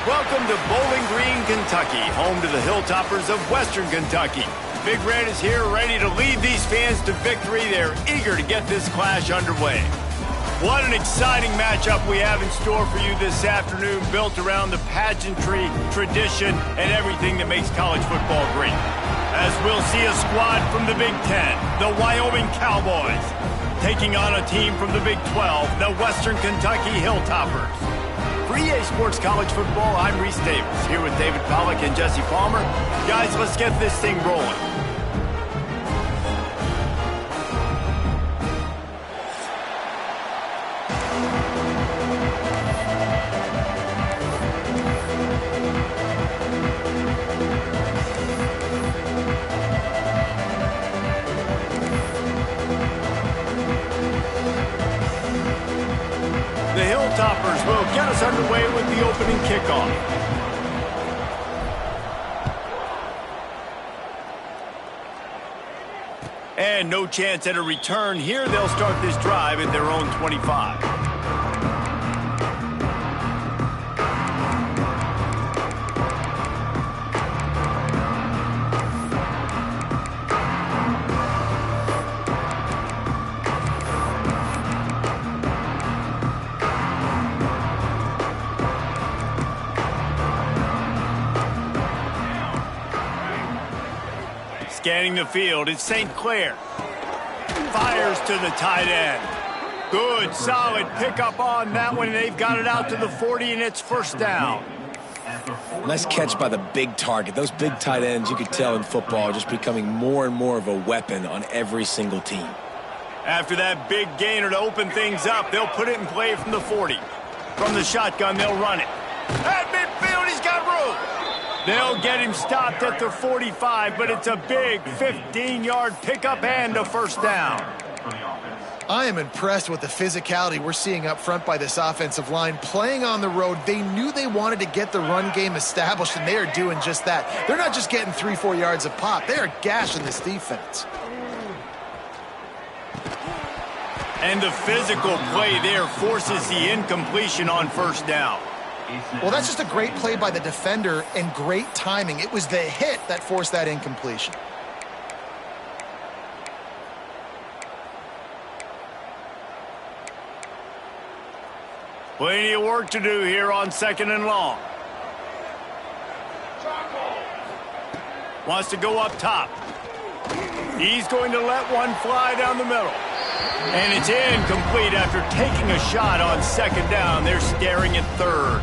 Welcome to Bowling Green, Kentucky, home to the Hilltoppers of Western Kentucky. Big Red is here ready to lead these fans to victory. They're eager to get this clash underway. What an exciting matchup we have in store for you this afternoon, built around the pageantry, tradition, and everything that makes college football great. As we'll see a squad from the Big Ten, the Wyoming Cowboys, taking on a team from the Big 12, the Western Kentucky Hilltoppers. For EA Sports College Football, I'm Reese Davis, here with David Pollack and Jesse Palmer. Guys, let's get this thing rolling. The Hilltoppers will get us underway with the opening kickoff. And no chance at a return here. They'll start this drive at their own 25. Scanning the field, it's St. Clair. Fires to the tight end. Good, solid pickup on that one. They've got it out to the 40, and it's first down. Nice catch by the big target. Those big tight ends, you could tell in football, are just becoming more and more of a weapon on every single team. After that big gainer to open things up, they'll put it in play from the 40. From the shotgun, they'll run it. At midfield, he's got room. They'll get him stopped at the 45, but it's a big 15-yard pickup and a first down. I am impressed with the physicality we're seeing up front by this offensive line. Playing on the road, they knew they wanted to get the run game established, and they are doing just that. They're not just getting 3-4 yards of pop. They are gashing this defense. And the physical play there forces the incompletion on first down. Well, that's just a great play by the defender and great timing. It was the hit that forced that incompletion. Plenty of work to do here on second and long. Wants to go up top. He's going to let one fly down the middle. And it's incomplete after taking a shot on second down. They're staring at third.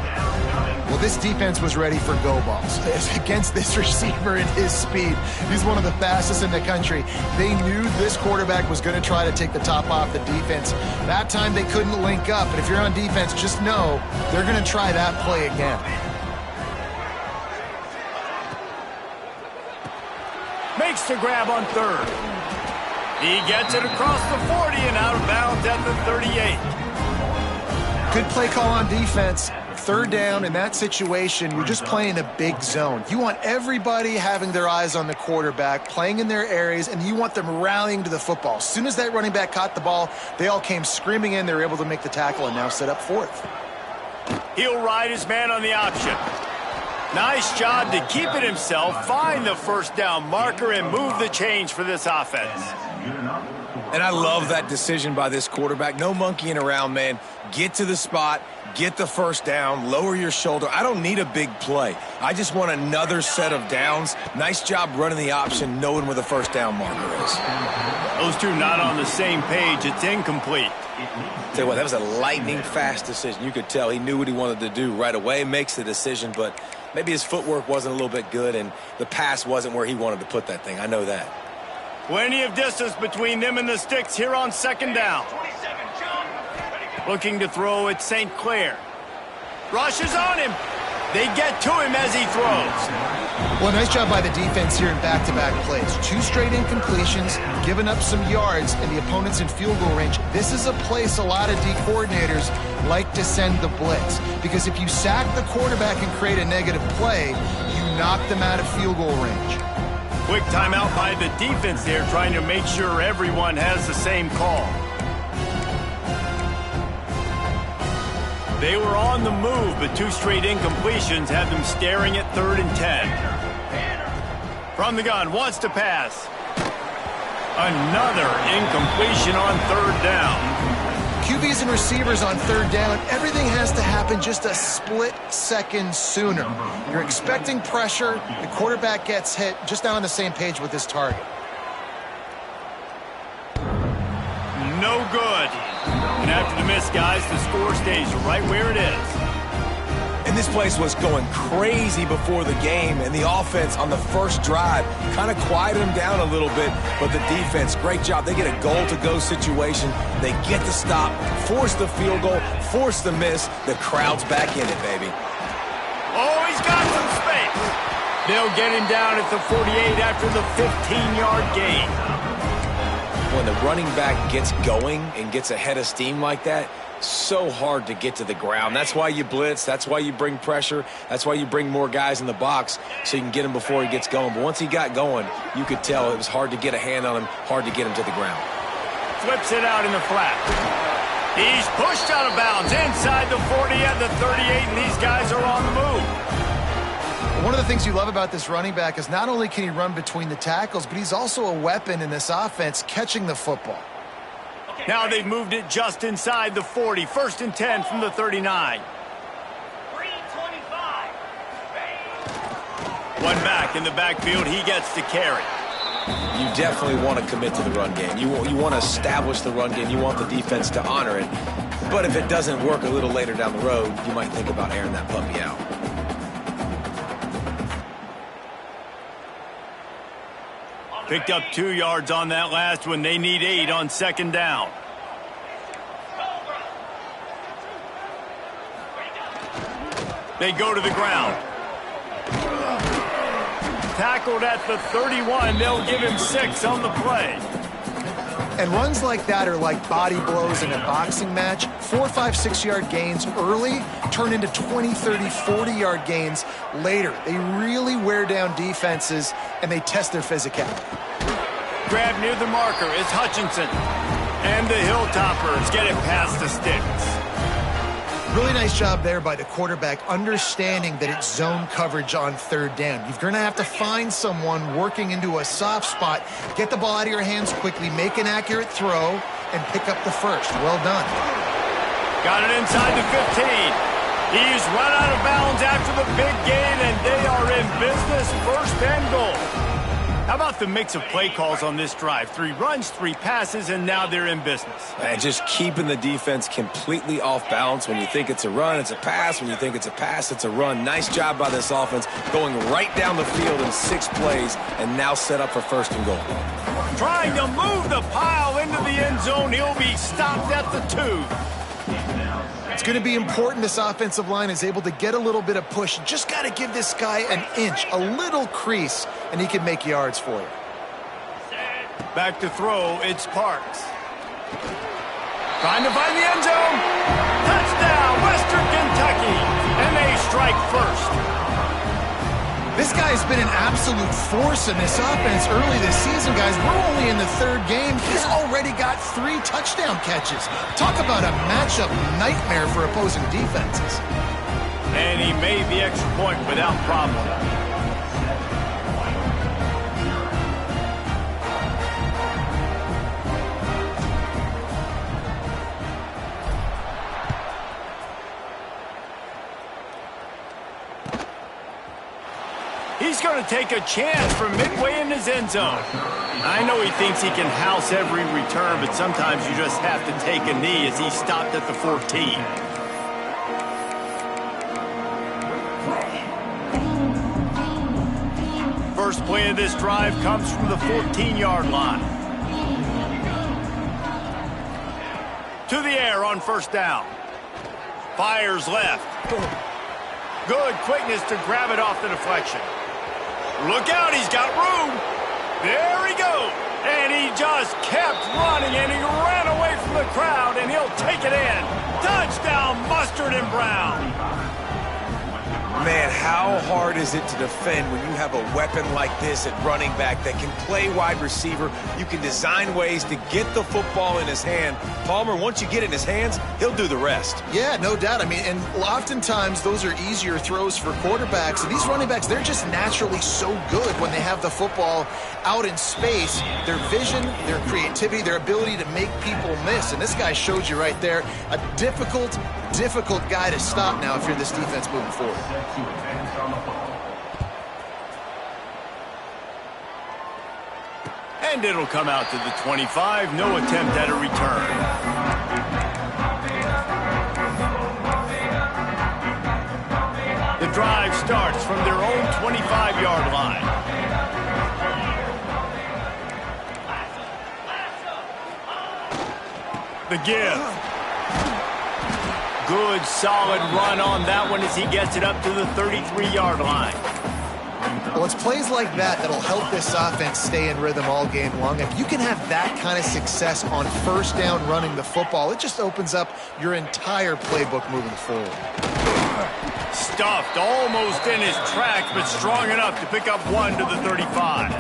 Well, this defense was ready for go balls. Against this receiver and his speed, he's one of the fastest in the country. They knew this quarterback was going to try to take the top off the defense. That time they couldn't link up, but if you're on defense, just know they're going to try that play again. Makes the grab on third. He gets it across the 40 and out of bounds at the 38. Good play call on defense. Third down in that situation, you're just playing a big zone. You want everybody having their eyes on the quarterback, playing in their areas, and you want them rallying to the football. As soon as that running back caught the ball, they all came screaming in. They were able to make the tackle and now set up fourth. He'll ride his man on the option. Nice job to keep it himself, find the first down marker, and move the change for this offense. And I love that decision by this quarterback. No monkeying around, man. Get to the spot, get the first down, lower your shoulder. I don't need a big play. I just want another set of downs. Nice job running the option, knowing where the first down marker is. Those two not on the same page. It's incomplete. Tell you what, that was a lightning-fast decision. You could tell he knew what he wanted to do right away, makes the decision, but maybe his footwork wasn't a little bit good, and the pass wasn't where he wanted to put that thing. I know that. Plenty of distance between them and the sticks here on second down. Looking to throw at St. Clair. Rushes on him. They get to him as he throws. Well, nice job by the defense here in back-to-back plays. 2 straight incompletions, giving up some yards, and the opponent's in field goal range. This is a place a lot of D coordinators like to send the blitz, because if you sack the quarterback and create a negative play, you knock them out of field goal range. Quick timeout by the defense there, trying to make sure everyone has the same call. They were on the move, but 2 straight incompletions have them staring at 3rd and 10. From the gun, wants to pass. Another incompletion on 3rd down. QBs and receivers on 3rd down, everything has to happen just a split second sooner. You're expecting pressure, the quarterback gets hit, just not on the same page with his target. No good. And after the miss, guys, the score stays right where it is. And this place was going crazy before the game, and the offense on the first drive kind of quieted them down a little bit, but the defense, great job. They get a goal-to-go situation. They get the stop, force the field goal, force the miss. The crowd's back in it, baby. Oh, he's got some space. They'll get him down at the 48 after the 15-yard gain. When the running back gets going and gets ahead of steam like that, so hard to get to the ground. That's why you blitz. That's why you bring pressure. That's why you bring more guys in the box so you can get him before he gets going. But once he got going, you could tell it was hard to get a hand on him, hard to get him to the ground. Flips it out in the flat. He's pushed out of bounds inside the 40 at the 38, and these guys are on the move. One of the things you love about this running back is not only can he run between the tackles, but he's also a weapon in this offense catching the football. Now they've moved it just inside the 40. 1st and 10 from the 39. 325. One back in the backfield. He gets to carry. You definitely want to commit to the run game. You want to establish the run game. You want the defense to honor it. But if it doesn't work a little later down the road, you might think about airing that puppy out. Picked up 2 yards on that last one. They need 8 on 2nd down. They go to the ground. Tackled at the 31. They'll give him 6 on the play. And runs like that are like body blows in a boxing match. 4, 5, 6-yard gains early turn into 20, 30, 40-yard gains later. They really wear down defenses, and they test their physicality. Grab near the marker is Hutchinson. And the Hilltoppers get it past the sticks. Really nice job there by the quarterback, understanding that it's zone coverage on 3rd down. You're going to have to find someone working into a soft spot, get the ball out of your hands quickly, make an accurate throw, and pick up the first. Well done. Got it inside the 15. He's run out of bounds after the big gain, and they are in business. 1st and goal. How about the mix of play calls on this drive? 3 runs, 3 passes, and now they're in business. And just keeping the defense completely off balance. When you think it's a run, it's a pass. When you think it's a pass, it's a run. Nice job by this offense, going right down the field in 6 plays, and now set up for 1st and goal. Trying to move the pile into the end zone. He'll be stopped at the 2. It's going to be important this offensive line is able to get a little bit of push. Just got to give this guy an inch, a little crease, and he can make yards for you. Back to throw, it's Parks. Trying to find the end zone. Touchdown, Western Kentucky. And they strike first. This guy's been an absolute force in this offense early this season, guys. We're only in the 3rd game. He's already got 3 touchdown catches. Talk about a matchup nightmare for opposing defenses. And he made the extra point without problem. He's going to take a chance from midway in his end zone. I know he thinks he can house every return, but sometimes you just have to take a knee as he stopped at the 14. First play of this drive comes from the 14-yard line. To the air on 1st down. Fires left. Good quickness to grab it off the deflection. Look out, he's got room. There he goes. And he just kept running, and he ran away from the crowd, and he'll take it in. Touchdown, Mustard and Brown. Man, how hard is it to defend when you have a weapon like this at running back that can play wide receiver? You can design ways to get the football in his hand. Palmer, once you get it in his hands, he'll do the rest. Yeah, no doubt. I mean, and oftentimes those are easier throws for quarterbacks. And these running backs, they're just naturally so good when they have the football out in space. Their vision, their creativity, their ability to make people miss. And this guy showed you right there a difficult guy to stop now if you're this defense moving forward. And it'll come out to the 25. No attempt at a return. The drive starts from their own 25-yard line. The give. Good, solid run on that one as he gets it up to the 33-yard line. Well, it's plays like that that'll help this offense stay in rhythm all game long. If you can have that kind of success on first down running the football, it just opens up your entire playbook moving forward. Stuffed almost in his tracks, but strong enough to pick up one to the 35.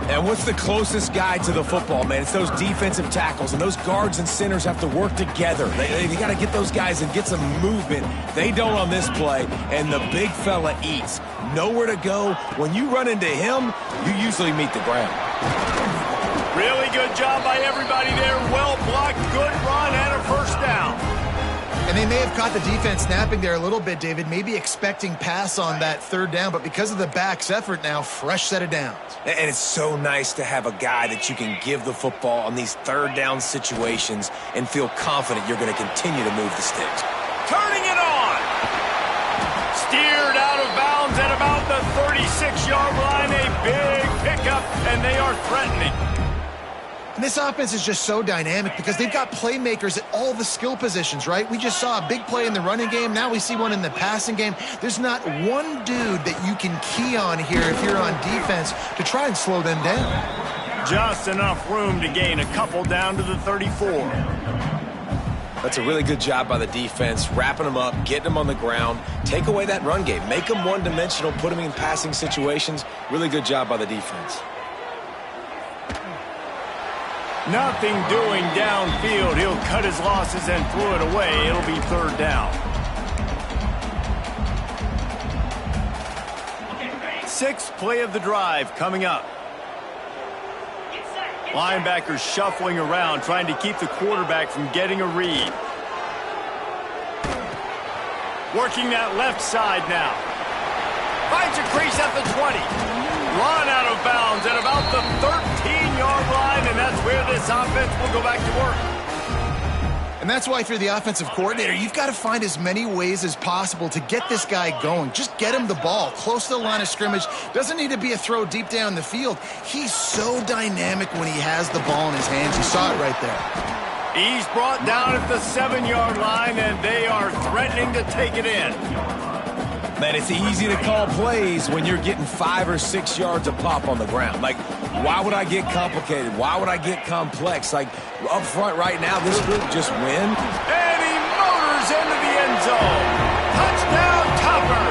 And what's the closest guy to the football, man? It's those defensive tackles, and those guards and centers have to work together. They got to get those guys and get some movement. They don't on this play, and the big fella eats. Nowhere to go. When you run into him, you usually meet the ground. Really good job by everybody there. Well blocked, good run, and a first down. And they may have caught the defense snapping there a little bit, David, maybe expecting pass on that third down, but because of the back's effort now, fresh set of downs. And it's so nice to have a guy that you can give the football on these third down situations and feel confident you're going to continue to move the sticks. Turning it on. Steered out of bounds at about the 36-yard line. A big pickup, and they are threatening. And this offense is just so dynamic because they've got playmakers at all the skill positions, right? We just saw a big play in the running game. Now we see one in the passing game. There's not one dude that you can key on here if you're on defense to try and slow them down. Just enough room to gain a couple down to the 34. That's a really good job by the defense, wrapping them up, getting them on the ground, take away that run game, make them one-dimensional, put them in passing situations. Really good job by the defense. Nothing doing downfield. He'll cut his losses and throw it away. It'll be third down. Sixth play of the drive coming up. Linebackers shuffling around, trying to keep the quarterback from getting a read. Working that left side now. Finds a crease at the 20. Run out of bounds at about the 13-yard line, and that's where this offense will go back to work. And that's why if you're the offensive coordinator, you've got to find as many ways as possible to get this guy going. Just get him the ball close to the line of scrimmage. Doesn't need to be a throw deep down the field. He's so dynamic when he has the ball in his hands. You saw it right there. He's brought down at the 7-yard line, and they are threatening to take it in. Man, it's easy to call plays when you're getting 5 or 6 yards a pop on the ground. Like, why would I get complicated? Why would I get complex? Like, up front right now, this group just win. And he motors into the end zone. Touchdown, Topper.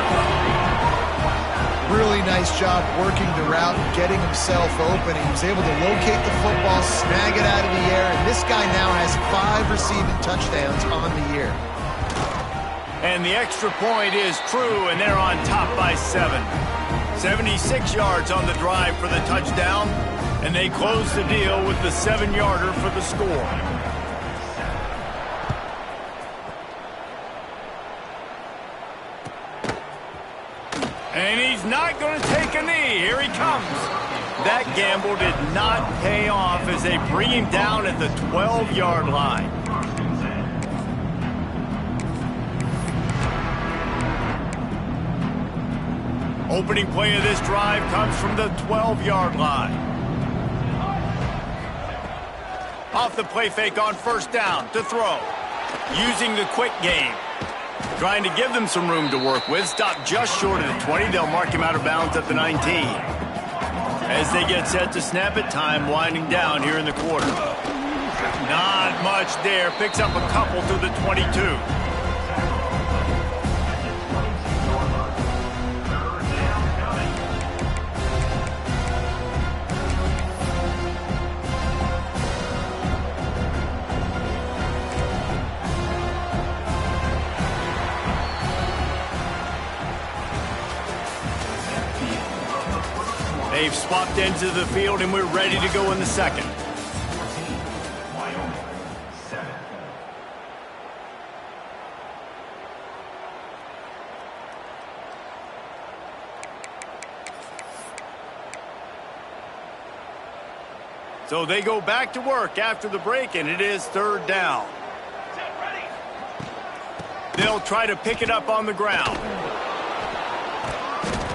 Really nice job working the route and getting himself open. He was able to locate the football, snag it out of the air, and this guy now has 5 receiving touchdowns on the year. And the extra point is true, and they're on top by 7. 76 yards on the drive for the touchdown, and they close the deal with the 7-yarder for the score. And he's not going to take a knee. Here he comes. That gamble did not pay off as they bring him down at the 12-yard line. Opening play of this drive comes from the 12-yard line. Off the play fake on first down to throw. Using the quick game. Trying to give them some room to work with. Stopped just short of the 20. They'll mark him out of bounds at the 19. As they get set to snap it, time winding down here in the quarter. Not much there. Picks up a couple to the 22. They've swapped ends of the field, and we're ready to go in the second. Wyoming, 7. So they go back to work after the break, and it is third down. They'll try to pick it up on the ground.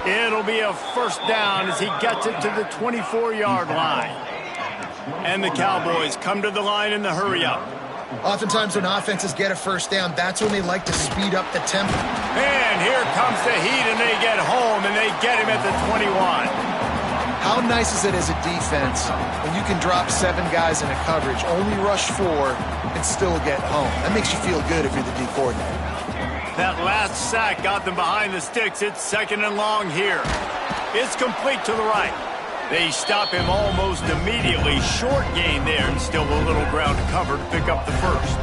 It'll be a first down as he gets it to the 24-yard line. And the Cowboys come to the line in the hurry-up. Oftentimes when offenses get a first down, that's when they like to speed up the tempo. And here comes the heat, and they get home, and they get him at the 21. How nice is it as a defense when you can drop 7 guys in a coverage, only rush 4, and still get home? That makes you feel good if you're the D coordinator. That last sack got them behind the sticks. It's second and long here. It's complete to the right. They stop him almost immediately. Short gain there, and still a little ground to cover to pick up the first.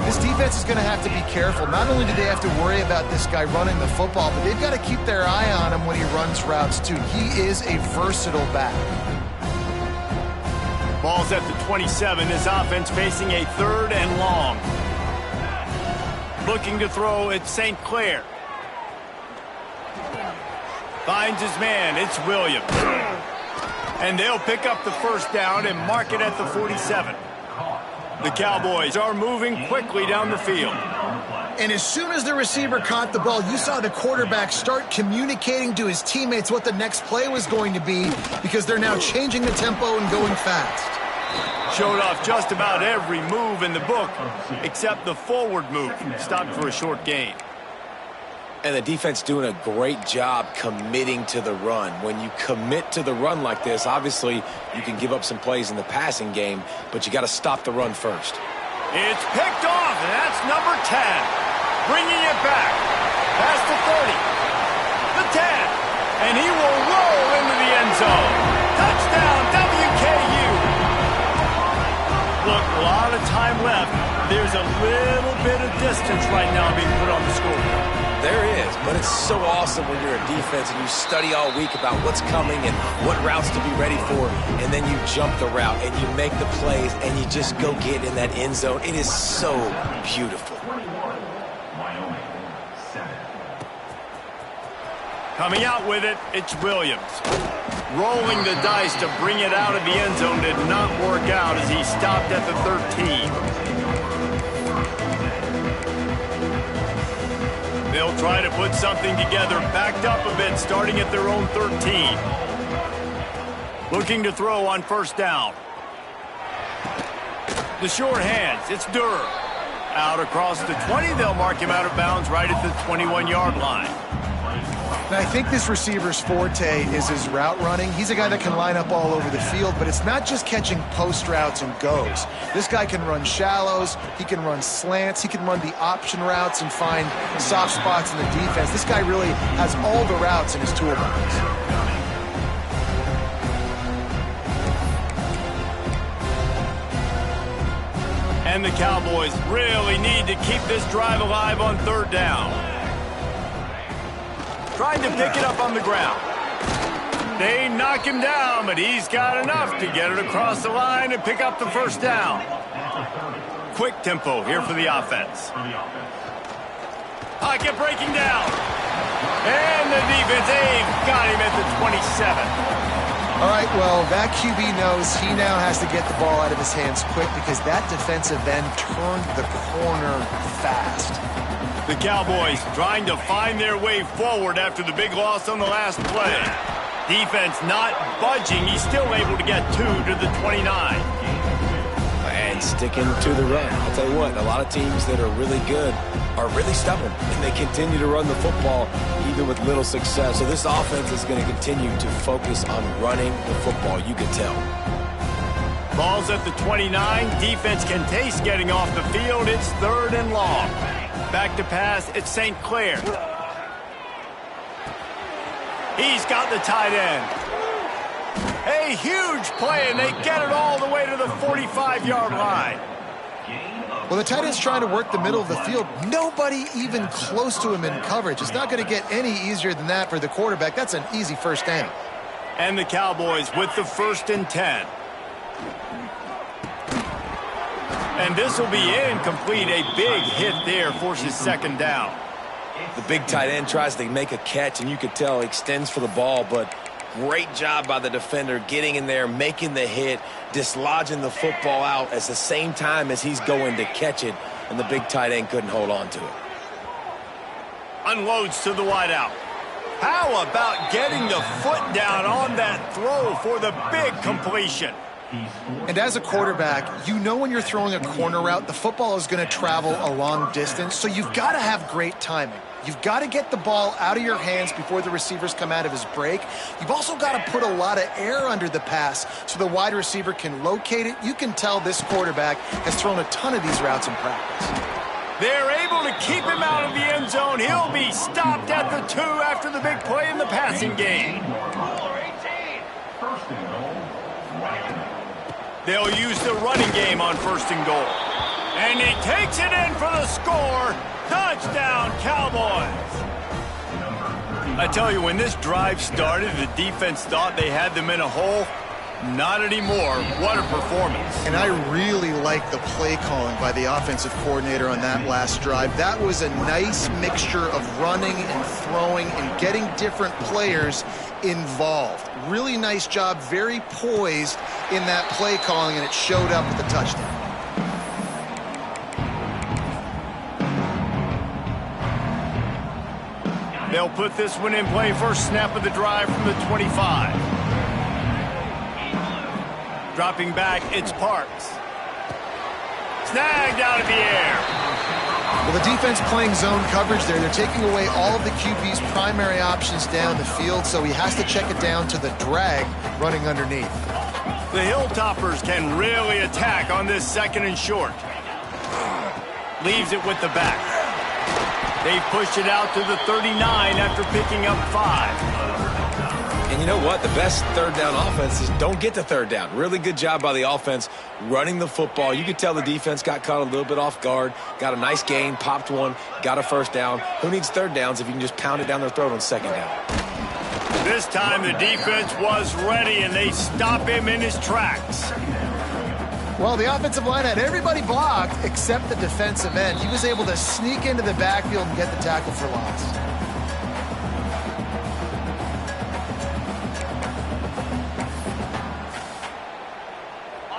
This defense is going to have to be careful. Not only do they have to worry about this guy running the football, but they've got to keep their eye on him when he runs routes too. He is a versatile back. Ball's at the 27. His offense facing a third and long. Looking to throw at St. Clair. Finds his man. It's Williams. And they'll pick up the first down and mark it at the 47. The Cowboys are moving quickly down the field. And as soon as the receiver caught the ball, you saw the quarterback start communicating to his teammates what the next play was going to be, because they're now changing the tempo and going fast. Showed off just about every move in the book, except the forward move. Stopped for a short gain. And the defense doing a great job committing to the run. When you commit to the run like this, obviously you can give up some plays in the passing game, but you got to stop the run first. It's picked off, and that's number 10. Bringing it back. Past the 30. The 10. And he will roll into the end zone. Touchdown, WKU. Look, a lot of time left. There's a little bit of distance right now being put on the scoreboard. There is, but it's so awesome when you're a defense and you study all week about what's coming and what routes to be ready for, and then you jump the route and you make the plays and you just go get in that end zone. It is so beautiful. Wyoming, 7. Coming out with it, it's Williams. Rolling the dice to bring it out of the end zone did not work out as he stopped at the 13. They'll try to put something together, backed up a bit, starting at their own 13. Looking to throw on first down. The short hands, it's Durr. Out across the 20, they'll mark him out of bounds right at the 21-yard line. And I think this receiver's forte is his route running. He's a guy that can line up all over the field, but it's not just catching post routes and goes. This guy can run shallows, he can run slants, he can run the option routes and find soft spots in the defense. This guy really has all the routes in his toolbox. And the Cowboys really need to keep this drive alive on third down. Trying to pick it up on the ground. They knock him down, but he's got enough to get it across the line and pick up the first down. Quick tempo here for the offense. Pocket breaking down. And the defense, they've got him at the 27. All right, well, that QB knows he now has to get the ball out of his hands quick because that defensive end turned the corner fast. The Cowboys trying to find their way forward after the big loss on the last play. Defense not budging. He's still able to get 2 to the 29. And sticking to the run. I'll tell you what, a lot of teams that are really good are really stubborn, and they continue to run the football even with little success. So this offense is going to continue to focus on running the football. You can tell. Ball's at the 29. Defense can taste getting off the field. It's third and long. Back to pass, it's St. Clair. He's got the tight end. A huge play, and they get it all the way to the 45-yard line. Well, the tight end's trying to work the middle of the field. Nobody even close to him in coverage. It's not going to get any easier than that for the quarterback. That's an easy first down. And the Cowboys with the 1st and 10. And this will be incomplete. A big hit there forces 2nd down. The big tight end tries to make a catch, and you could tell he extends for the ball, but great job by the defender getting in there, making the hit, dislodging the football out at the same time as he's going to catch it, and the big tight end couldn't hold on to it. Unloads to the wideout. How about getting the foot down on that throw for the big completion? And as a quarterback, you know when you're throwing a corner route, the football is going to travel a long distance, so you've got to have great timing. You've got to get the ball out of your hands before the receivers come out of his break. You've also got to put a lot of air under the pass so the wide receiver can locate it. You can tell this quarterback has thrown a ton of these routes in practice. They're able to keep him out of the end zone. He'll be stopped at the 2 after the big play in the passing game. They'll use the running game on 1st and goal. And he takes it in for the score. Touchdown, Cowboys. I tell you, when this drive started, the defense thought they had them in a hole. Not anymore. What a performance. And I really like the play calling by the offensive coordinator on that last drive. That was a nice mixture of running and throwing and getting different players involved. Really nice job, very poised in that play calling, and it showed up with the touchdown. They'll put this one in play. First snap of the drive from the 25. Dropping back, it's Parks. Snagged out of the air. Well, the defense playing zone coverage there. They're taking away all of the QB's primary options down the field, so he has to check it down to the drag running underneath. The Hilltoppers can really attack on this 2nd and short. Leaves it with the back. They've pushed it out to the 39 after picking up 5. And you know what? The best 3rd down offense is don't get to 3rd down. Really good job by the offense running the football. You could tell the defense got caught a little bit off guard, got a nice gain, popped one, got a 1st down. Who needs 3rd downs if you can just pound it down their throat on 2nd down? This time the defense was ready, and they stop him in his tracks. Well, the offensive line had everybody blocked except the defensive end. He was able to sneak into the backfield and get the tackle for loss.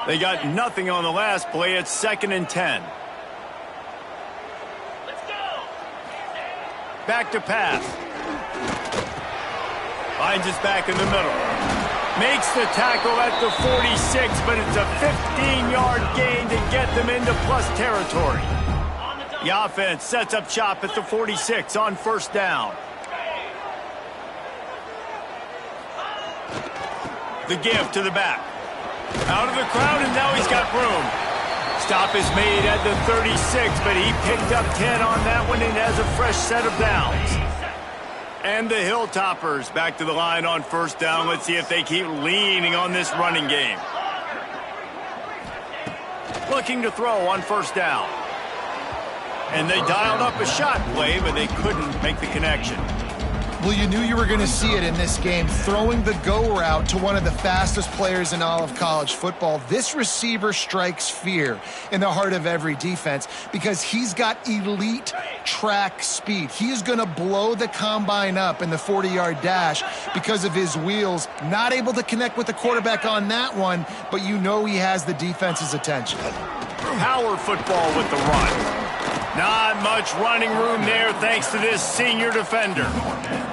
They got nothing on the last play. It's 2nd and 10. Let's go. Back to pass. Finds his back in the middle. Makes the tackle at the 46, but it's a 15-yard gain to get them into plus territory. The offense sets up shop at the 46 on 1st down. The give to the back. Out of the crowd, and now he's got room. Stop is made at the 36, but he picked up 10 on that one and has a fresh set of downs. And the Hilltoppers back to the line on 1st down. Let's see if they keep leaning on this running game. Looking to throw on 1st down. And they dialed up a shot play, but they couldn't make the connection. Well, you knew you were going to see it in this game, throwing the go route to one of the fastest players in all of college football. This receiver strikes fear in the heart of every defense because he's got elite track speed. He is going to blow the combine up in the 40-yard dash because of his wheels. Not able to connect with the quarterback on that one, but you know he has the defense's attention. Power football with the run. Not much running room there thanks to this senior defender.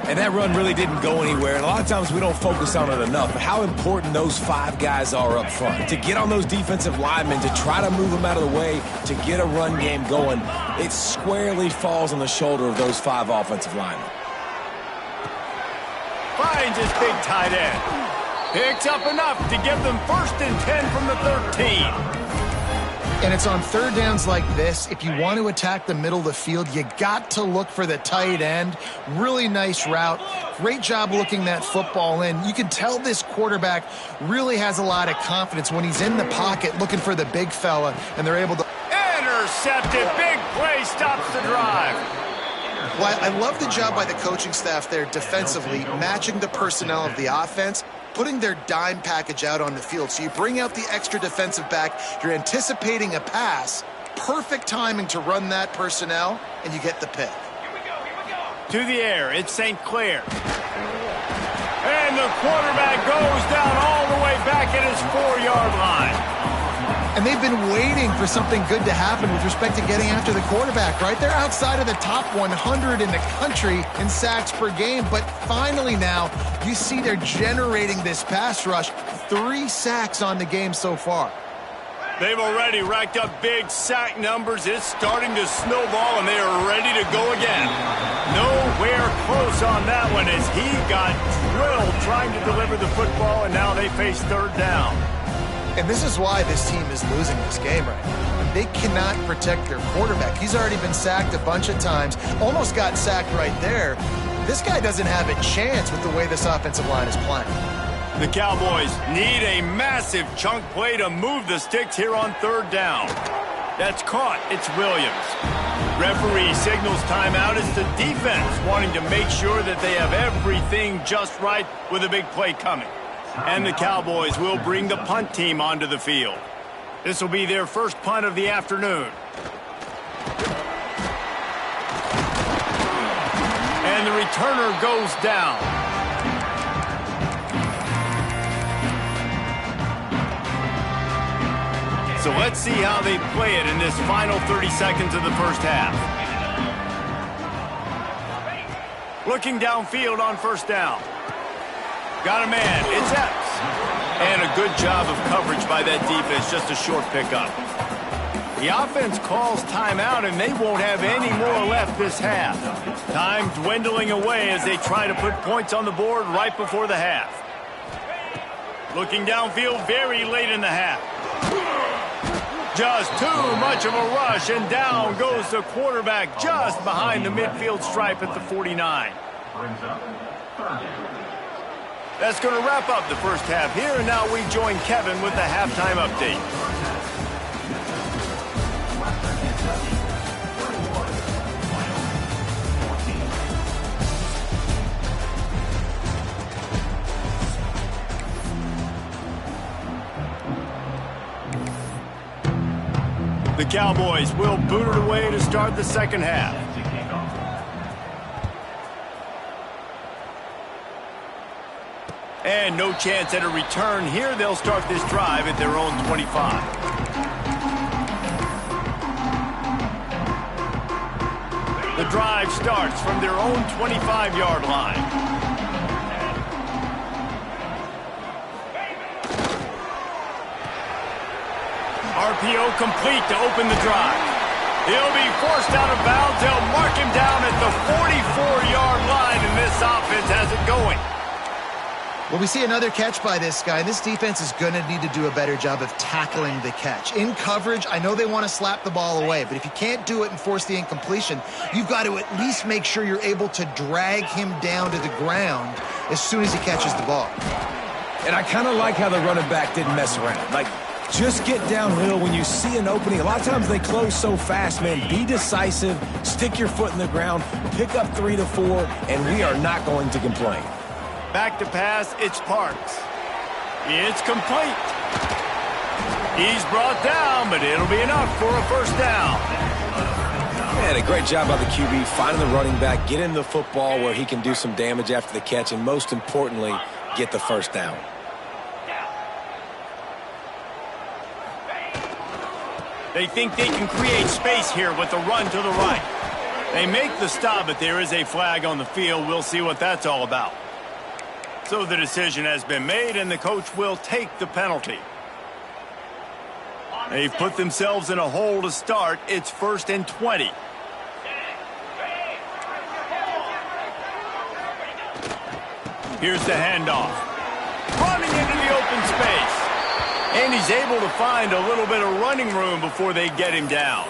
And that run really didn't go anywhere. And a lot of times we don't focus on it enough. But how important those 5 guys are up front. To get on those defensive linemen, to try to move them out of the way, to get a run game going, it squarely falls on the shoulder of those 5 offensive linemen. Finds his big tight end. Picks up enough to give them 1st and 10 from the 13. And it's on 3rd downs like this. If you want to attack the middle of the field, you got to look for the tight end. Really nice route. Great job looking that football in. You can tell this quarterback really has a lot of confidence when he's in the pocket looking for the big fella, and they're able to... Intercepted. Big play stops the drive. Well, I love the job by the coaching staff there defensively, matching the personnel of the offense. putting their dime package out on the field. So you bring out the extra defensive back, you're anticipating a pass, perfect timing to run that personnel, and you get the pick. To the air, it's St. Clair. And the quarterback goes down all the way back at his 4-yard line. And they've been waiting for something good to happen with respect to getting after the quarterback, right? They're outside of the top 100 in the country in sacks per game, but finally now you see they're generating this pass rush. 3 sacks on the game so far. They've already racked up big sack numbers. It's starting to snowball, and they are ready to go again. Nowhere close on that one as he got drilled trying to deliver the football, and now they face 3rd down. And this is why this team is losing this game right now. They cannot protect their quarterback. He's already been sacked a bunch of times, almost got sacked right there. This guy doesn't have a chance with the way this offensive line is playing. The Cowboys need a massive chunk play to move the sticks here on 3rd down. That's caught. It's Williams. Referee signals timeout. It's the defense wanting to make sure that they have everything just right with a big play coming. And the Cowboys will bring the punt team onto the field. This will be their first punt of the afternoon. And the returner goes down. So let's see how they play it in this final 30 seconds of the first half. Looking downfield on 1st down. Got a man. It's Epps. And a good job of coverage by that defense. Just a short pickup. The offense calls timeout, and they won't have any more left this half. Time dwindling away as they try to put points on the board right before the half. Looking downfield very late in the half. Just too much of a rush, and down goes the quarterback just behind the midfield stripe at the 49. That's going to wrap up the first half here, and now we join Kevin with the halftime update. The Cowboys will boot it away to start the second half. And no chance at a return here. They'll start this drive at their own 25. The drive starts from their own 25-yard line. RPO complete to open the drive. He'll be forced out of bounds. They'll mark him down at the 44-yard line, and this offense has it going. Well, we see another catch by this guy. This defense is going to need to do a better job of tackling the catch. In coverage, I know they want to slap the ball away, but if you can't do it and force the incompletion, you've got to at least make sure you're able to drag him down to the ground as soon as he catches the ball. And I kind of like how the running back didn't mess around. Like, just get downhill when you see an opening. A lot of times they close so fast, man. Be decisive, stick your foot in the ground, pick up 3 to 4, and we are not going to complain. Back to pass, it's Parks. It's complete. He's brought down, but it'll be enough for a first down. Man, a great job by the QB, finding the running back, getting the football where he can do some damage after the catch, and most importantly, get the first down. They think they can create space here with the run to the right. They make the stop, but there is a flag on the field. We'll see what that's all about. So the decision has been made, and the coach will take the penalty. They've put themselves in a hole to start. It's 1st and 20. Here's the handoff. Running into the open space. And he's able to find a little bit of running room before they get him down.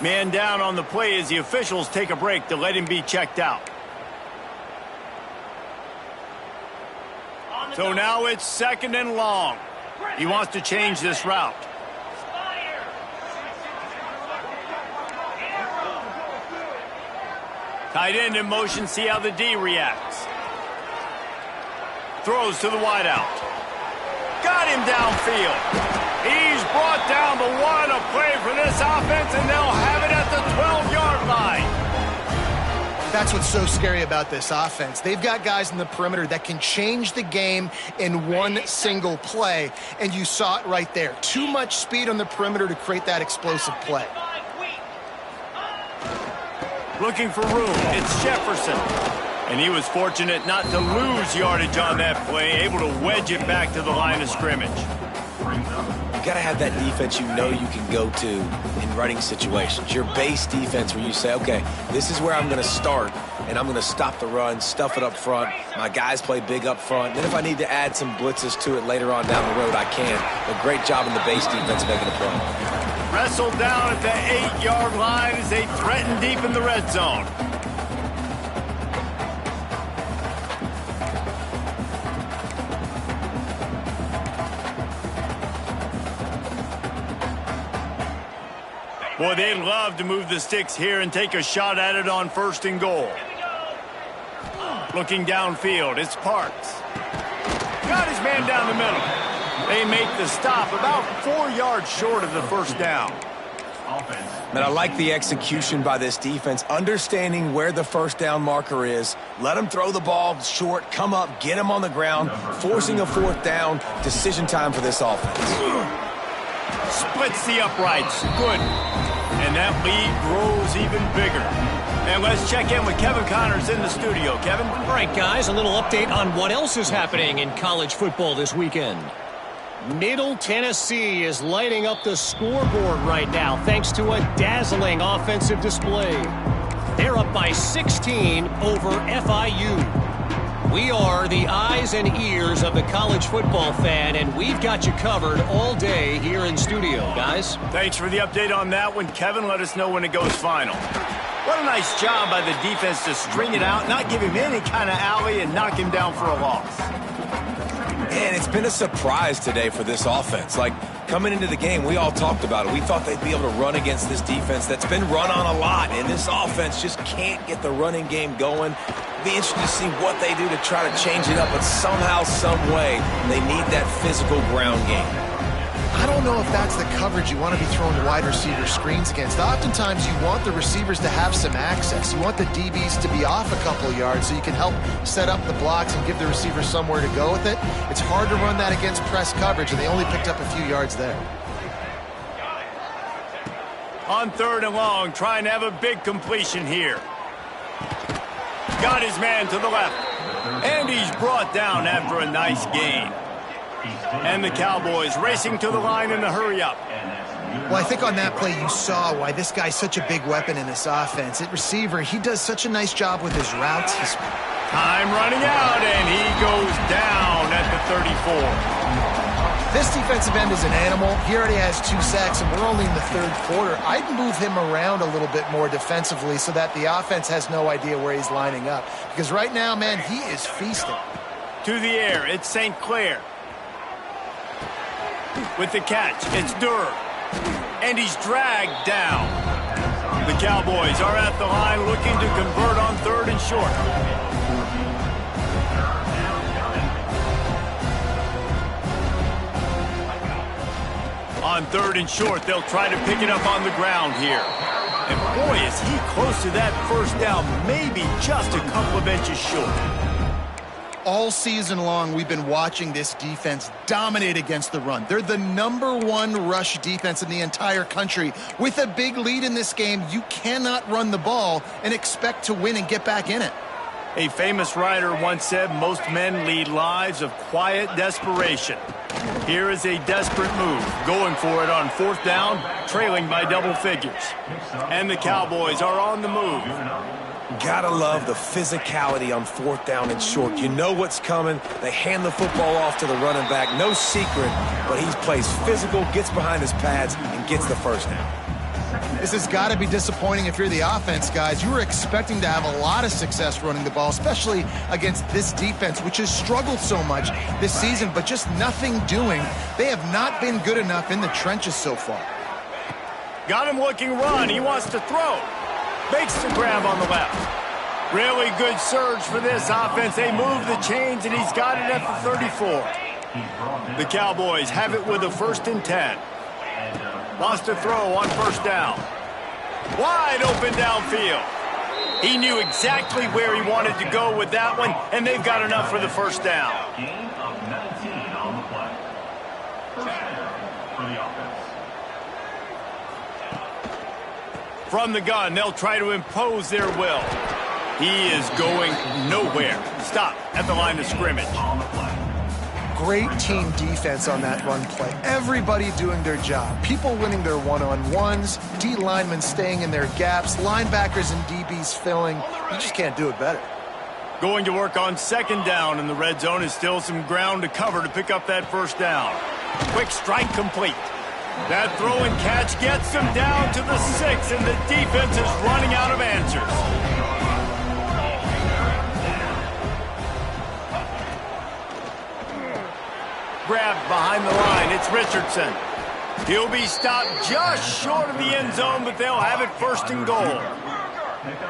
Man down on the play as the officials take a break to let him be checked out. So now it's 2nd and long. He wants to change this route. Tight end in motion, see how the D reacts. throws to the wideout. Got him downfield. He's brought down, but what a play for this offense, and they'll have it at the 12-yard line. That's what's so scary about this offense. They've got guys in the perimeter that can change the game in one single play, and you saw it right there. Too much speed on the perimeter to create that explosive play. Looking for room, it's Jefferson. And he was fortunate not to lose yardage on that play, able to wedge it back to the line of scrimmage. You got to have that defense you know you can go to in running situations. Your base defense where you say, okay, this is where I'm going to start, and I'm going to stop the run, stuff it up front. My guys play big up front. Then if I need to add some blitzes to it later on down the road, I can. But great job in the base defense making a play. Wrestled down at the 8-yard line as they threaten deep in the red zone. Boy, they'd love to move the sticks here and take a shot at it on 1st and goal. Looking downfield, it's Parks. Got his man down the middle. They make the stop about 4 yards short of the first down. Man, I like the execution by this defense, understanding where the first down marker is. Let them throw the ball short, come up, get them on the ground, forcing a 4th down. Decision time for this offense. Splits the uprights. Good. And that lead grows even bigger. And let's check in with Kevin Connors in the studio. Kevin? All right, guys, a little update on what else is happening in college football this weekend. Middle Tennessee is lighting up the scoreboard right now thanks to a dazzling offensive display. They're up by 16 over FIU. We are the eyes and ears of the college football fan, and we've got you covered all day here in studio, guys. Thanks for the update on that one, Kevin. Let us know when it goes final. What a nice job by the defense to string it out, not give him any kind of alley, and knock him down for a loss. And it's been a surprise today for this offense. Like, coming into the game, we all talked about it. We thought they'd be able to run against this defense that's been run on a lot, and this offense just can't get the running game going. Be interested to see what they do to try to change it up, but somehow, some way, they need that physical ground game. I don't know if that's the coverage you want to be throwing wide receiver screens against. Oftentimes, you want the receivers to have some access. You want the DBs to be off a couple of yards so you can help set up the blocks and give the receiver somewhere to go with it. It's hard to run that against press coverage, and they only picked up a few yards there. On 3rd and long, trying to have a big completion here. Got his man to the left. And he's brought down after a nice gain. And the Cowboys racing to the line in the hurry-up. Well, I think on that play you saw why this guy's such a big weapon in this offense. At receiver, he does such a nice job with his routes. Time running out, and he goes down at the 34. This defensive end is an animal. He already has 2 sacks, and we're only in the 3rd quarter. I'd move him around a little bit more defensively so that the offense has no idea where he's lining up. Because right now, man, he is feasting. To the air, it's St. Clair. With the catch, it's Durr. And he's dragged down. The Cowboys are at the line looking to convert on 3rd and short. On 3rd and short, they'll try to pick it up on the ground here. And boy, is he close to that first down, maybe just a couple of inches short. All season long, we've been watching this defense dominate against the run. They're the #1 rush defense in the entire country. With a big lead in this game, you cannot run the ball and expect to win and get back in it. A famous writer once said, most men lead lives of quiet desperation. Here is a desperate move, going for it on 4th down, trailing by double figures. And the Cowboys are on the move. Gotta love the physicality on 4th down and short. You know what's coming. They hand the football off to the running back. No secret, but he plays physical, gets behind his pads, and gets the first down. This has got to be disappointing if you're the offense, guys. You were expecting to have a lot of success running the ball, especially against this defense, which has struggled so much this season, but just nothing doing. They have not been good enough in the trenches so far. Got him looking run. He wants to throw. Makes the grab on the left. Really good surge for this offense. They move the chains, and he's got it at the 34. The Cowboys have it with a 1st and 10. Lost a throw on 1st down. Wide open downfield. He knew exactly where he wanted to go with that one, and they've got enough for the 1st down. Gain of 19 on the play. First down for the offense. From the gun, they'll try to impose their will. He is going nowhere. Stop at the line of scrimmage. On the play. Great team defense on that run play. Everybody doing their job. People winning their one-on-ones, D linemen staying in their gaps, linebackers and DBs filling. You just can't do it better. Going to work on 2nd down, and the red zone is still some ground to cover to pick up that 1st down. Quick strike complete. That throw and catch gets them down to the 6, and the defense is running out of answers. Grabbed behind the line. It's Richardson. He'll be stopped just short of the end zone, but they'll have it 1st and goal.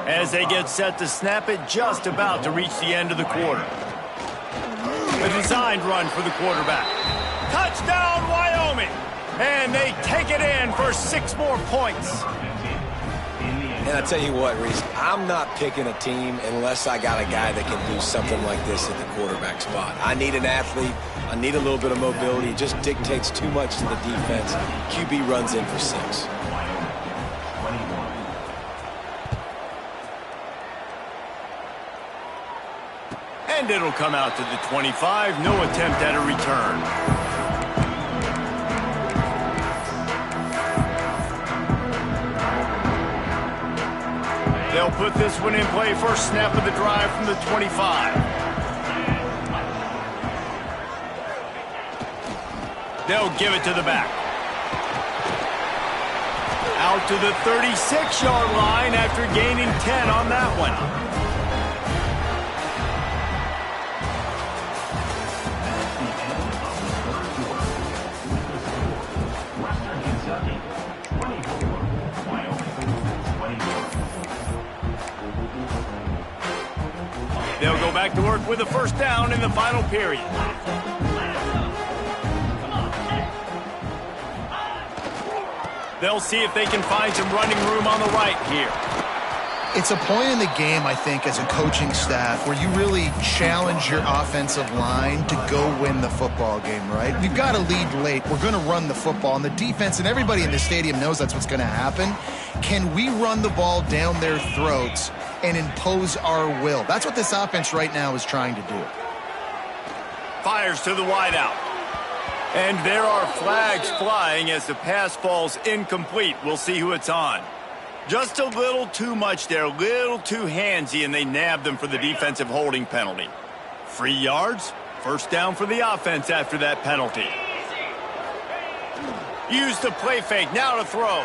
As they get set to snap it, just about to reach the end of the quarter. A designed run for the quarterback. Touchdown, Wyoming! And they take it in for 6 more points. And I tell you what, Reese, I'm not picking a team unless I got a guy that can do something like this at the quarterback spot. I need an athlete. I need a little bit of mobility. It just dictates too much to the defense. QB runs in for 6. And it'll come out to the 25. No attempt at a return. They'll put this one in play. First snap of the drive from the 25. They'll give it to the back. Out to the 36-yard line after gaining 10 on that one. They'll go back to work with a 1st down in the final period. They'll see if they can find some running room on the right here. It's a point in the game, I think, as a coaching staff where you really challenge your offensive line to go win the football game, right? We've got to lead late. We're going to run the football. And the defense and everybody in the stadium knows that's what's going to happen. Can we run the ball down their throats and impose our will? That's what this offense right now is trying to do. Fires to the wideout. And there are flags flying as the pass falls incomplete. We'll see who it's on. Just a little too much there, a little too handsy, and they nabbed them for the defensive holding penalty. 3 yards, 1st down for the offense after that penalty. Use the play fake, now to throw.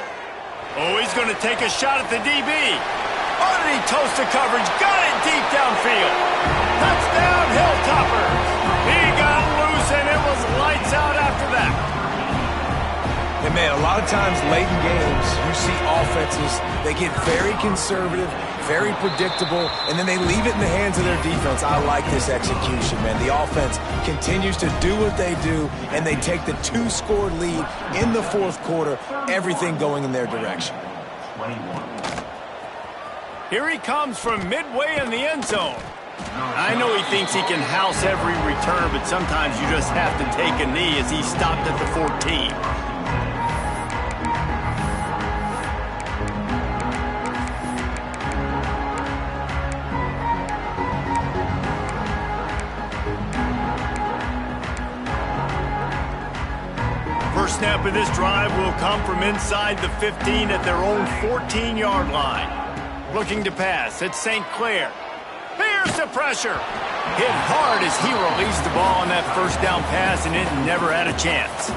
Oh, he's going to take a shot at the DB. Underneath toast to coverage, got it deep downfield. Touchdown, Hilltoppers. He got loose, and it was lights out after that. And, man, a lot of times late in games, you see offenses, they get very conservative, very predictable, and then they leave it in the hands of their defense. I like this execution, man. The offense continues to do what they do, and they take the 2-score lead in the 4th quarter, everything going in their direction. Here he comes from midway in the end zone. I know he thinks he can house every return, but sometimes you just have to take a knee as he stopped at the 14. First snap of this drive will come from inside the 15 at their own 14-yard line. Looking to pass, it's St. Clair. Here's the pressure. Hit hard as he released the ball on that 1st down pass, and it never had a chance.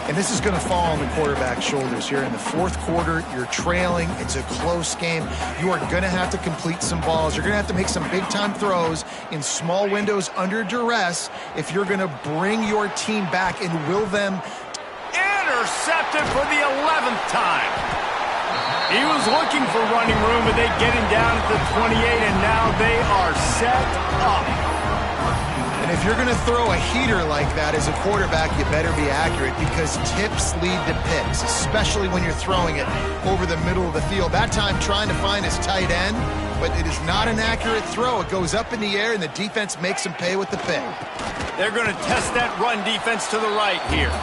And this is going to fall on the quarterback's shoulders here. In the 4th quarter, you're trailing. It's a close game. You are going to have to complete some balls. You're going to have to make some big-time throws in small windows under duress if you're going to bring your team back and will them. Intercepted for the 11th time. He was looking for running room, but they get him down at the 28, and now they are set up. And if you're going to throw a heater like that as a quarterback, you better be accurate because tips lead to picks, especially when you're throwing it over the middle of the field. That time trying to find his tight end, but it is not an accurate throw. It goes up in the air, and the defense makes him pay with the pick. They're going to test that run defense to the right here.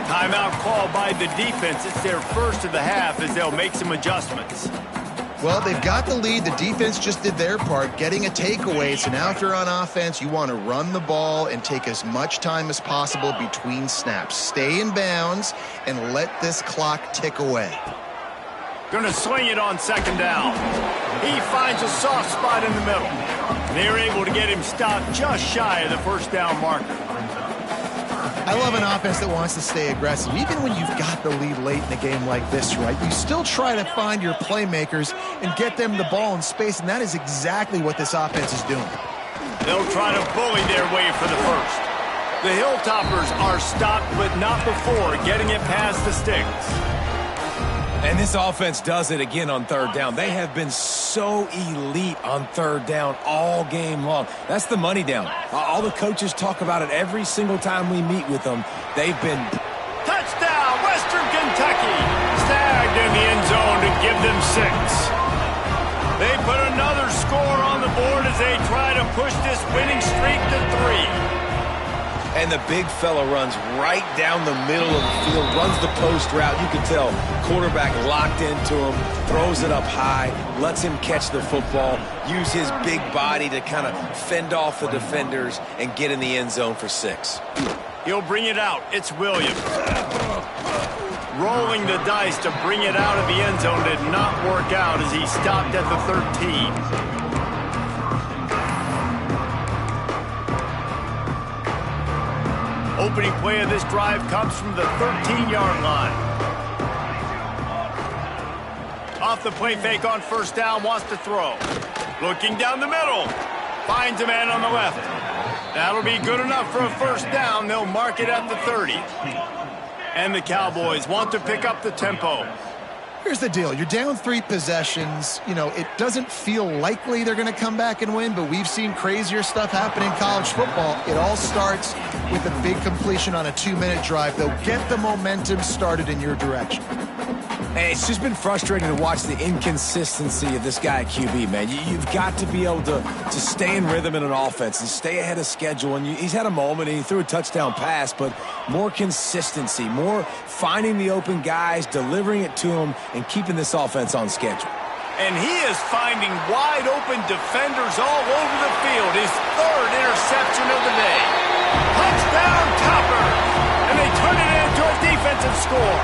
Timeout call by the defense. It's their first of the half as they'll make some adjustments. Well, they've got the lead. The defense just did their part, getting a takeaway. So now if you're on offense, you want to run the ball and take as much time as possible between snaps. Stay in bounds and let this clock tick away. Going to swing it on second down. He finds a soft spot in the middle. They're able to get him stopped just shy of the first down marker. I love an offense that wants to stay aggressive. Even when you've got the lead late in a game like this, right, you still try to find your playmakers and get them the ball in space, and that is exactly what this offense is doing. They'll try to bully their way for the first. The Hilltoppers are stopped, but not before getting it past the sticks. And this offense does it again on third down. They have been so elite on third down all game long. That's the money down. All the coaches talk about it every single time we meet with them. They've been... Touchdown, Western Kentucky! Snagged in the end zone to give them 6. They put another score on the board as they try to push this winning streak to 3. And the big fella runs right down the middle of the field, runs the post route. You can tell quarterback locked into him, throws it up high, lets him catch the football, use his big body to kind of fend off the defenders and get in the end zone for 6. He'll bring it out. It's Williams. Rolling the dice to bring it out of the end zone did not work out as he stopped at the 13. Opening play of this drive comes from the 13-yard line. Off the play fake on first down, wants to throw. Looking down the middle. Finds a man on the left. That'll be good enough for a first down. They'll mark it at the 30. And the Cowboys want to pick up the tempo. Here's the deal. You're down 3 possessions. You know, it doesn't feel likely they're going to come back and win, but we've seen crazier stuff happen in college football. It all starts with a big completion on a 2-minute drive. They'll get the momentum started in your direction. Hey, it's just been frustrating to watch the inconsistency of this guy at QB, man. You've got to be able to stay in rhythm in an offense and stay ahead of schedule. And he's had a moment and he threw a touchdown pass, but more consistency, more finding the open guys, delivering it to them, and keeping this offense on schedule. And he is finding wide-open defenders all over the field. His 3rd interception of the day. Touchdown, Topper! And they turn it into a defensive score.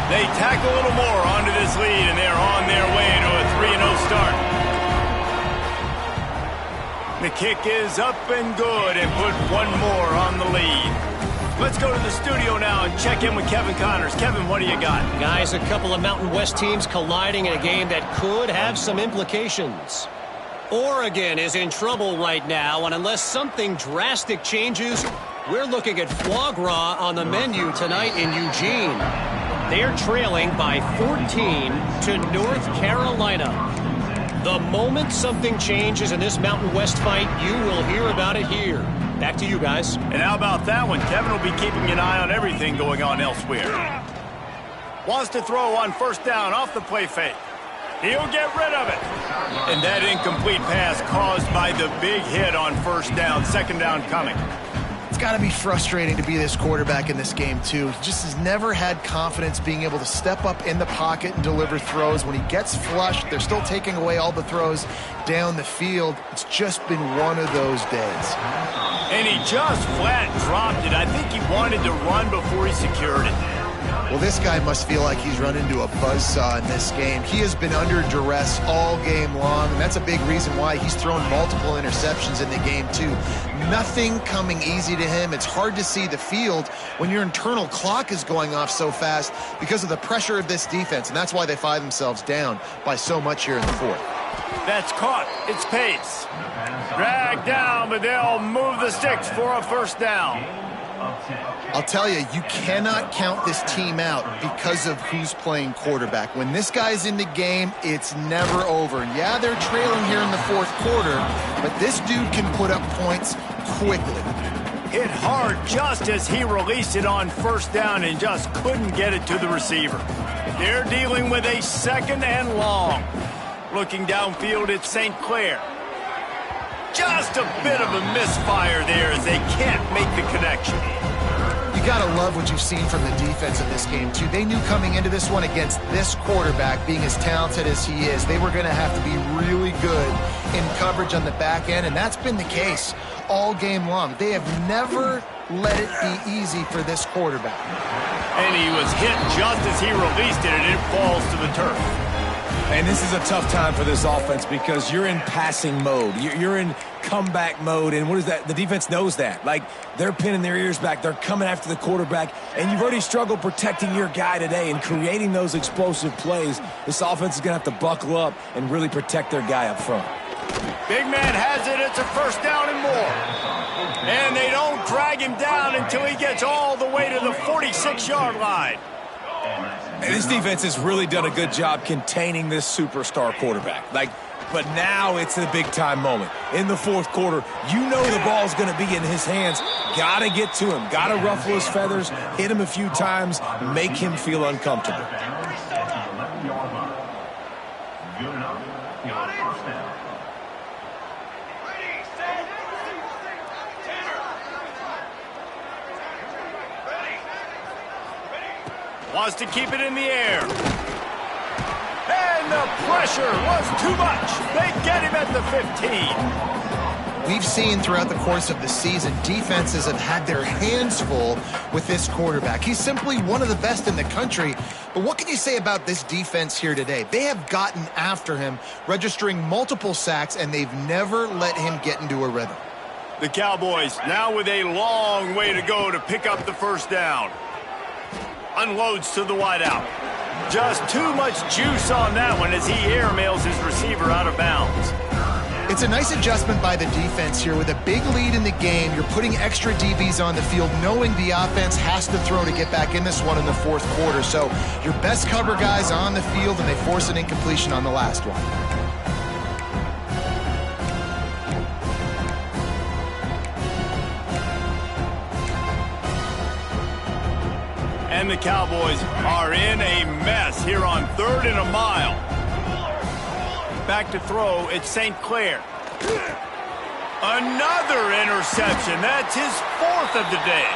They tack a little more onto this lead, and they're on their way to a 3-0 start. The kick is up and good and put one more on the lead. Let's go to the studio now and check in with Kevin Connors. Kevin, what do you got? Guys, a couple of Mountain West teams colliding in a game that could have some implications. Oregon is in trouble right now, and unless something drastic changes, we're looking at foie gras on the menu tonight in Eugene. They're trailing by 14 to North Carolina. The moment something changes in this Mountain West fight, you will hear about it here. Back to you guys. And how about that one? Kevin will be keeping an eye on everything going on elsewhere. Wants to throw on first down off the play fake. He'll get rid of it. And that incomplete pass caused by the big hit on first down. Second down coming. It's got to be frustrating to be this quarterback in this game, too. He just has never had confidence being able to step up in the pocket and deliver throws. When he gets flushed, they're still taking away all the throws down the field. It's just been one of those days. And he just flat dropped it. I think he wanted to run before he secured it. Well, this guy must feel like he's run into a buzzsaw in this game. He has been under duress all game long, and that's a big reason why he's thrown multiple interceptions in the game, too. Nothing coming easy to him. It's hard to see the field when your internal clock is going off so fast because of the pressure of this defense, and that's why they find themselves down by so much here in the 4th. That's caught. It's Pace. Dragged down, but they'll move the sticks for a first down. of 10. I'll tell you, you cannot count this team out because of who's playing quarterback. When this guy's in the game, it's never over. Yeah, they're trailing here in the fourth quarter, but this dude can put up points quickly. Hit hard just as he released it on first down and just couldn't get it to the receiver. They're dealing with a second and long. Looking downfield, it's St. Clair. Just a bit of a misfire there as they can't make the connection. You got to love what you've seen from the defense in this game, too. They knew coming into this one against this quarterback, being as talented as he is, they were going to have to be really good in coverage on the back end, and that's been the case all game long. They have never let it be easy for this quarterback. And he was hit just as he released it, and it falls to the turf. And this is a tough time for this offense because you're in passing mode. You're in comeback mode, and what is that? The defense knows that. Like, they're pinning their ears back. They're coming after the quarterback, and you've already struggled protecting your guy today and creating those explosive plays. This offense is going to have to buckle up and really protect their guy up front. Big man has it. It's a first down and more. And they don't drag him down until he gets all the way to the 46-yard line. And this defense has really done a good job containing this superstar quarterback. But now it's a big-time moment. In the fourth quarter, you know the ball's going to be in his hands. Got to get to him. Got to ruffle his feathers, hit him a few times, make him feel uncomfortable. Good enough. First down. Wants to keep it in the air. And the pressure was too much. They get him at the 15. We've seen throughout the course of the season, defenses have had their hands full with this quarterback. He's simply one of the best in the country. But what can you say about this defense here today? They have gotten after him, registering multiple sacks, and they've never let him get into a rhythm. The Cowboys now with a long way to go to pick up the first down. Unloads to the wideout. Just too much juice on that one as he airmails his receiver out of bounds. It's a nice adjustment by the defense here. With a big lead in the game, you're putting extra DBs on the field, knowing the offense has to throw to get back in this one in the fourth quarter. So your best cover guys on the field, and they force an incompletion on the last one. And the Cowboys are in a mess here on 3rd and a mile. Back to throw, it's St. Clair. Another interception. That's his 4th of the day.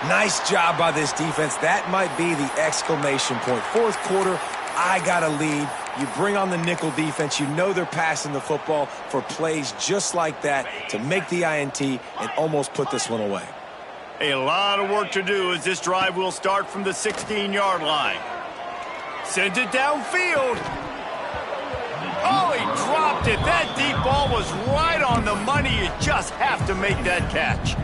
Nice job by this defense. That might be the exclamation point. Fourth quarter, I got a lead. You bring on the nickel defense. You know they're passing the football for plays just like that to make the INT and almost put this one away. A lot of work to do as this drive will start from the 16-yard line. Sends it downfield. Oh, he dropped it. That deep ball was right on the money. You just have to make that catch.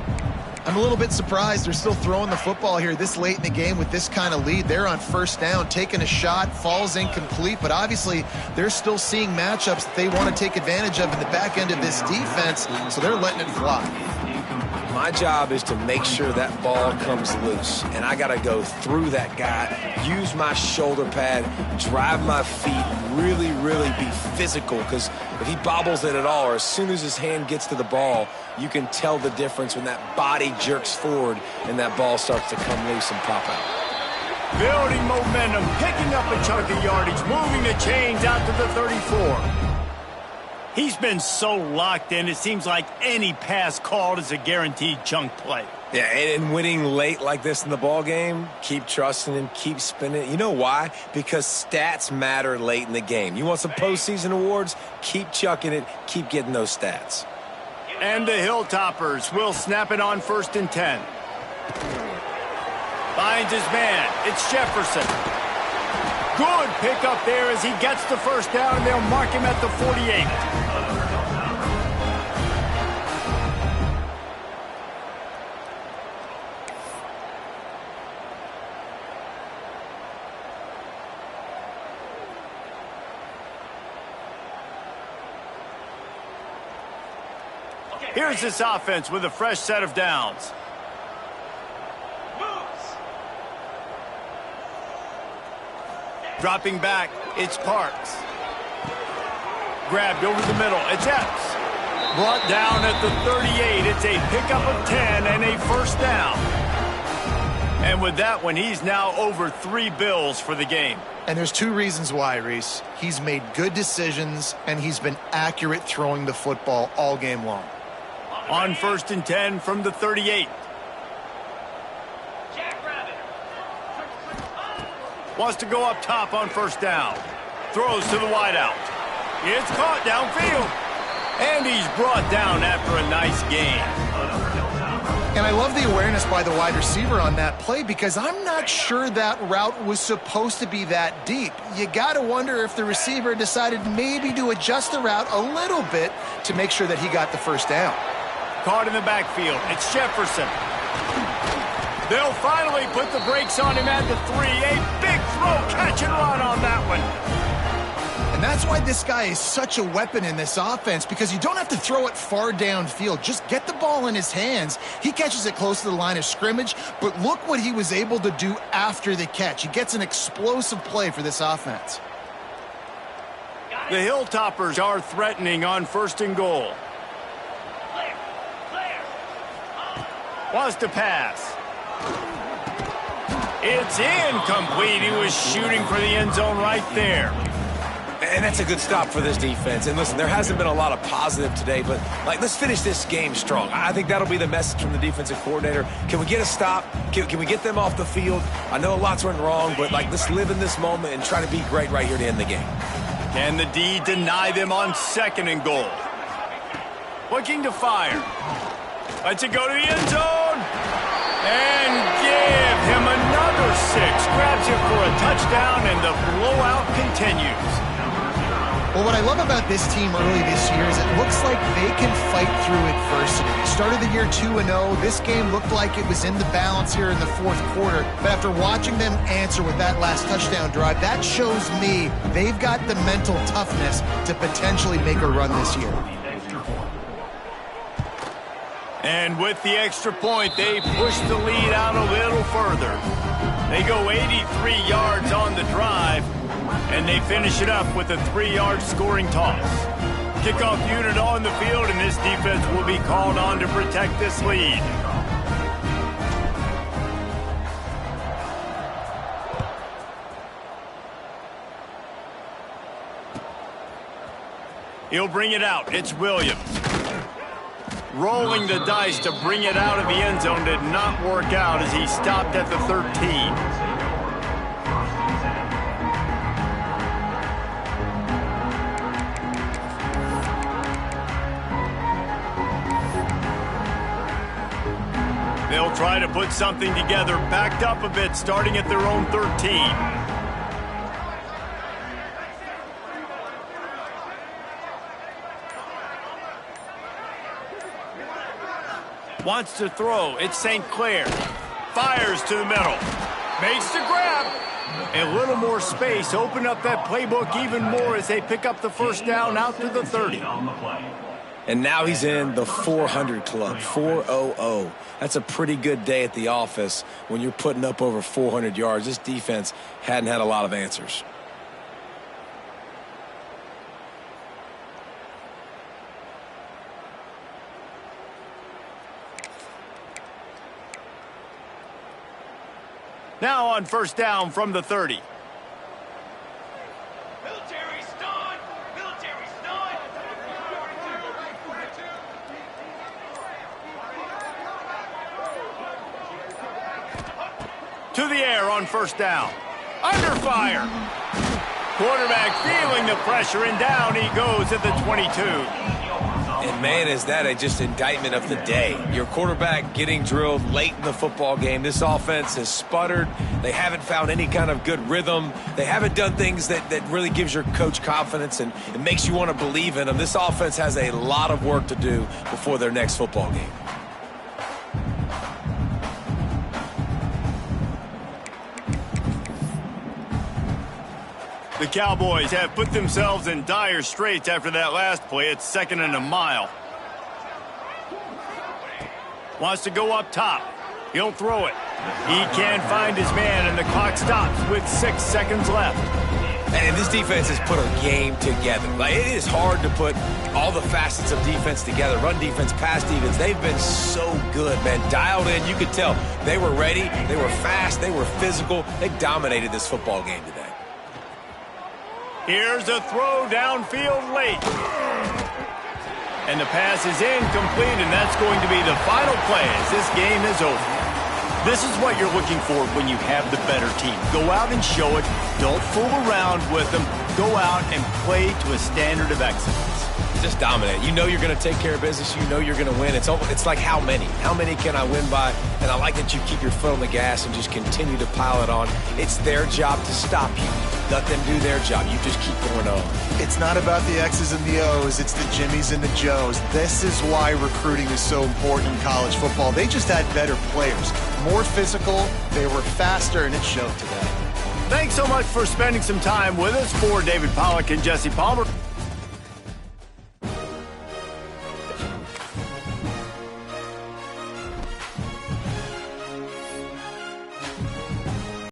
I'm a little bit surprised they're still throwing the football here this late in the game with this kind of lead. They're on first down, taking a shot, falls incomplete, but obviously they're still seeing matchups that they want to take advantage of in the back end of this defense, so they're letting it fly. My job is to make sure that ball comes loose, and I got to go through that guy, use my shoulder pad, drive my feet, really, really be physical, because if he bobbles it at all, or as soon as his hand gets to the ball, you can tell the difference when that body jerks forward and that ball starts to come loose and pop out. Building momentum, picking up a chunk of yardage, moving the chains out to the 34. He's been so locked in, it seems like any pass called is a guaranteed chunk play. Yeah, and winning late like this in the ball game, keep trusting him, keep spinning. You know why? Because stats matter late in the game. You want some postseason awards? Keep chucking it, keep getting those stats. And the Hilltoppers will snap it on 1st and 10. Finds his man. It's Jefferson. Good pickup there as he gets the first down, and they'll mark him at the 48. Here's this offense with a fresh set of downs. Dropping back, it's Parks. Grabbed over the middle, it's Epps. Brought down at the 38. It's a pickup of 10 and a first down. And with that one, he's now over 3 bills for the game. And there's 2 reasons why, Reese. He's made good decisions, and he's been accurate throwing the football all game long. On 1st and 10 from the 38. Wants to go up top on first down. Throws to the wideout. It's caught downfield. And he's brought down after a nice gain. And I love the awareness by the wide receiver on that play because I'm not sure that route was supposed to be that deep. You got to wonder if the receiver decided maybe to adjust the route a little bit to make sure that he got the first down. Caught in the backfield. It's Jefferson. They'll finally put the brakes on him at the 3. A big throw, catch and run on that one. And that's why this guy is such a weapon in this offense, because you don't have to throw it far downfield. Just get the ball in his hands. He catches it close to the line of scrimmage, but look what he was able to do after the catch. He gets an explosive play for this offense. The Hilltoppers are threatening on 1st and goal. Wants to pass. It's incomplete. He was shooting for the end zone right there. And that's a good stop for this defense. And listen, there hasn't been a lot of positive today, but let's finish this game strong. I think that'll be the message from the defensive coordinator. Can we get a stop? Can we get them off the field? I know a lot's went wrong, but let's live in this moment and try to be great right here to end the game. Can the D deny them on 2nd and goal? Looking to fire. Lets it go to the end zone. And give him another 6. Grabs it for a touchdown, and the blowout continues. Well, what I love about this team early this year is it looks like they can fight through adversity. They started the year 2-0. This game looked like it was in the balance here in the 4th quarter. But after watching them answer with that last touchdown drive, that shows me they've got the mental toughness to potentially make a run this year. And with the extra point, they push the lead out a little further. They go 83 yards on the drive, and they finish it up with a 3-yard scoring toss. Kickoff unit on the field, and this defense will be called on to protect this lead. He'll bring it out. It's Williams. Rolling the dice to bring it out of the end zone did not work out as he stopped at the 13. They'll try to put something together, backed up a bit, starting at their own 13. Wants to throw. It's St. Clair. Fires to the middle. Makes the grab. A little more space. Open up that playbook even more as they pick up the first down out to the 30. And now he's in the 400 club, 400. That's a pretty good day at the office when you're putting up over 400 yards. This defense hadn't had a lot of answers. Now on first down from the 30. Military stun! Military stun! To the air on first down. Under fire. Quarterback feeling the pressure, and down he goes at the 22. And, man, is that just indictment of the day. Your quarterback getting drilled late in the football game. This offense has sputtered. They haven't found any kind of good rhythm. They haven't done things that really gives your coach confidence and it makes you want to believe in them. This offense has a lot of work to do before their next football game. The Cowboys have put themselves in dire straits after that last play. It's 2nd and a mile. Wants to go up top. He'll throw it. He can't find his man, and the clock stops with 6 seconds left. And this defense has put a game together. Like, it is hard to put all the facets of defense together. Run defense, pass defense. They've been so good, man. Dialed in. You could tell they were ready. They were fast. They were physical. They dominated this football game today. Here's a throw downfield late. And the pass is incomplete, and that's going to be the final play as this game is over. This is what you're looking for when you have the better team. Go out and show it. Don't fool around with them. Go out and play to a standard of excellence. Just dominate. You know you're going to take care of business. You know you're going to win. It's like how many? How many can I win by? And I like that you keep your foot on the gas and just continue to pile it on. It's their job to stop you. Let them do their job. You just keep going on. It's not about the X's and the O's. It's the Jimmies and the Joes. This is why recruiting is so important in college football. They just had better players, more physical, they were faster, and it showed today. Thanks so much for spending some time with us. For David Pollack and Jesse Palmer,